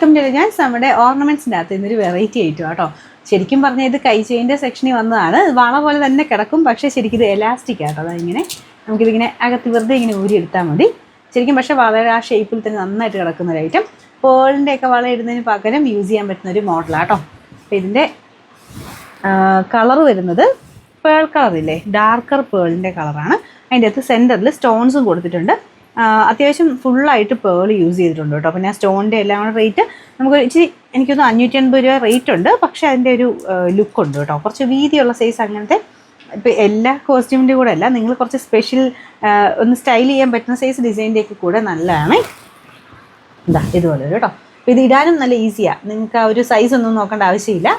Welcome to ഞാൻ നമ്മുടെ ഓർണമെൻറ്റ്സിൻ്റെ അകത്ത് ഇന്നൊരു വെറൈറ്റി ആയിട്ടും കേട്ടോ. ശരിക്കും പറഞ്ഞാൽ ഇത് കൈ ചെയിൻ്റെ സെക്ഷനിൽ വന്നതാണ്. വള പോലെ തന്നെ കിടക്കും, പക്ഷേ ശരിക്കും ഇത് എലാസ്റ്റിക് ആട്ടോ. അതിങ്ങനെ നമുക്കിതിങ്ങനെ അകത്ത് വെറുതെ ഇങ്ങനെ ഊരിയെടുത്താൽ മതി. ശരിക്കും പക്ഷേ വളരെ ആ ഷേപ്പിൽ തന്നെ നന്നായിട്ട് കിടക്കുന്ന ഒരു ഐറ്റം. പേളിൻ്റെയൊക്കെ വള ഇടുന്നതിന് പകരം യൂസ് ചെയ്യാൻ പറ്റുന്ന ഒരു മോഡലാട്ടോ. അപ്പോൾ ഇതിൻ്റെ കളർ വരുന്നത് പേൾ കളറില്ലേ, ഡാർക്കർ പേളിൻ്റെ കളറാണ്. അതിൻ്റെ അകത്ത് സെൻറ്ററിൽ സ്റ്റോൺസും കൊടുത്തിട്ടുണ്ട്. അത്യാവശ്യം ഫുള്ളായിട്ട് പേൾ യൂസ് ചെയ്തിട്ടുണ്ട് കേട്ടോ. പിന്നെ സ്റ്റോണിൻ്റെ എല്ലാം കൂടെ റേറ്റ് നമുക്ക് ഇച്ചിരി എനിക്കൊന്ന് 580 രൂപ റേറ്റ് ഉണ്ട്. പക്ഷേ അതിൻ്റെ ഒരു ലുക്ക് ഉണ്ട് കേട്ടോ. കുറച്ച് വീതിയുള്ള സൈസ് അങ്ങനത്തെ. ഇപ്പോൾ എല്ലാ കോസ്റ്റ്യൂമിൻ്റെ കൂടെ അല്ല, നിങ്ങൾ കുറച്ച് സ്പെഷ്യൽ ഒന്ന് സ്റ്റൈൽ ചെയ്യാൻ പറ്റുന്ന സൈസ് ഡിസൈൻ്റെയൊക്കെ കൂടെ നല്ലതാണ്. എന്താ ഇതുപോലെ കേട്ടോ. അപ്പോൾ ഇത് ഇടാനും നല്ല ഈസിയാണ്. നിങ്ങൾക്ക് ആ ഒരു സൈസ് ഒന്നും നോക്കേണ്ട ആവശ്യമില്ല.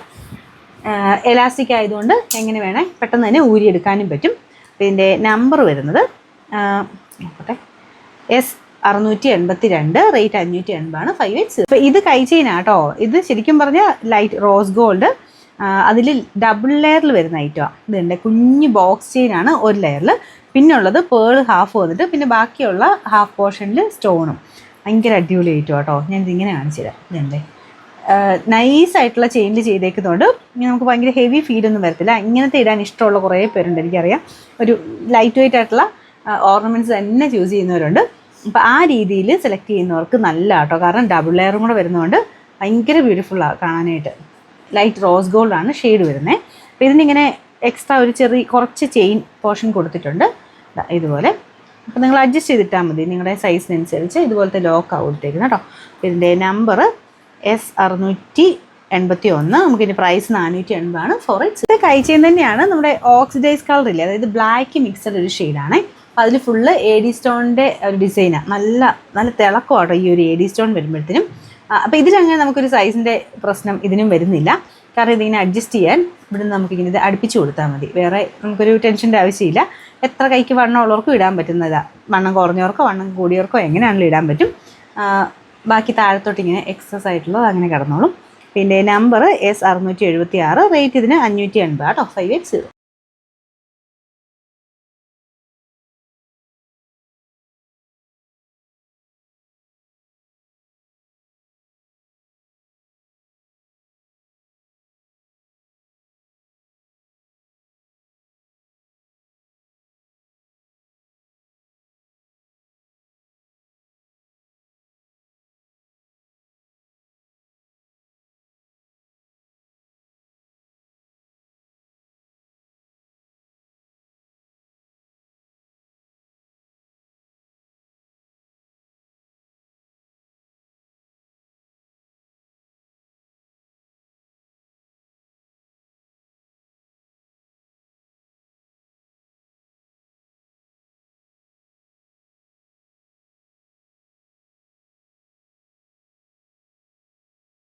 എലാസ്റ്റിക് ആയതുകൊണ്ട് എങ്ങനെ വേണേൽ പെട്ടെന്ന് തന്നെ ഊരിയെടുക്കാനും പറ്റും. ഇതിൻ്റെ നമ്പർ വരുന്നത് നോക്കട്ടെ, S682, റേറ്റ് 580 580. അപ്പോൾ ഇത് കൈ ചെയിനാട്ടോ. ഇത് ശരിക്കും പറഞ്ഞാൽ ലൈറ്റ് റോസ് ഗോൾഡ്, അതിൽ ഡബിൾ ലെയറിൽ വരുന്ന ഐറ്റമാണ്. ഇതുണ്ട് കുഞ്ഞ് ബോക്സ് ചെയിനാണ് ഒരു ലെയറിൽ. പിന്നുള്ളത് പേൾ ഹാഫ് വന്നിട്ട് പിന്നെ ബാക്കിയുള്ള ഹാഫ് പോർഷനിൽ സ്റ്റോണും. ഭയങ്കര അടിപൊളി ഐറ്റം കേട്ടോ. ഞാനിതിങ്ങനെ കാണിച്ചു തരാം. ഇതുണ്ട് നൈസായിട്ടുള്ള ചെയിനിൽ ചെയ്തേക്കുന്നതുകൊണ്ട് നമുക്ക് ഭയങ്കര ഹെവി ഫീലൊന്നും വരത്തില്ല. ഇങ്ങനത്തെ ഇടാൻ ഇഷ്ടമുള്ള കുറേ പേരുണ്ട്, എനിക്കറിയാം. ഒരു ലൈറ്റ് വെയിറ്റ് ആയിട്ടുള്ള ഓർണമെൻറ്റ്സ് തന്നെ ചൂസ് ചെയ്യുന്നവരുണ്ട്. അപ്പോൾ ആ രീതിയിൽ സെലക്ട് ചെയ്യുന്നവർക്ക് നല്ല കേട്ടോ. കാരണം ഡബിൾ ലെയറും കൂടെ വരുന്നതുകൊണ്ട് ഭയങ്കര ബ്യൂട്ടിഫുള്ളാണ് കാണാനായിട്ട്. ലൈറ്റ് റോസ് ഗോൾഡാണ് ഷെയ്ഡ് വരുന്നത്. അപ്പോൾ ഇതിനിങ്ങനെ എക്സ്ട്രാ ഒരു കുറച്ച് ചെയിൻ പോർഷൻ കൊടുത്തിട്ടുണ്ട് ഇതുപോലെ. അപ്പോൾ നിങ്ങൾ അഡ്ജസ്റ്റ് ചെയ്തിട്ടാൽ മതി നിങ്ങളുടെ സൈസിനനുസരിച്ച്. ഇതുപോലത്തെ ലോക്കാണ് കൊടുത്തേക്കുന്നത് കേട്ടോ. ഇതിൻ്റെ നമ്പർ S681. നമുക്കിതിൻ്റെ പ്രൈസ് 480 ഫോർ ഇറ്റ്സ്. ഇത് കൈ ചെയിൻ തന്നെയാണ്. നമ്മുടെ ഓക്സിഡൈസ് കളർ ഇല്ലേ, അതായത് ബ്ലാക്ക് മിക്സഡ് ഒരു ഷെയ്ഡാണ്. അപ്പോൾ അതിൽ ഫുള്ള് AD സ്റ്റോണിൻ്റെ ഒരു ഡിസൈനാണ്. നല്ല തിളക്കമാട്ടോ ഈ ഒരു AD സ്റ്റോൺ വരുമ്പോഴത്തേനും. അപ്പോൾ ഇതിലങ്ങനെ നമുക്കൊരു സൈസിൻ്റെ പ്രശ്നം ഇതിനും വരുന്നില്ല. കാരണം ഇതിങ്ങനെ അഡ്ജസ്റ്റ് ചെയ്യാൻ ഇവിടുന്ന് നമുക്കിങ്ങനെ ഇത് അടുപ്പിച്ച് കൊടുത്താൽ മതി. വേറെ നമുക്കൊരു ടെൻഷൻ്റെ ആവശ്യമില്ല. എത്ര കൈക്ക് വണ്ണം ഉള്ളവർക്കും ഇടാൻ പറ്റുന്നതാണ്. വണ്ണം കുറഞ്ഞവർക്കോ വണ്ണം കൂടിയവർക്കോ എങ്ങനെയാണെങ്കിലും ഇടാൻ പറ്റും. ബാക്കി താഴത്തോട്ട് ഇങ്ങനെ എക്സസ് ആയിട്ടുള്ളത് അങ്ങനെ കിടന്നോളും. പിന്നെ നമ്പർ S676, റേറ്റ് ഇതിന് 580 കേട്ടോ. 580.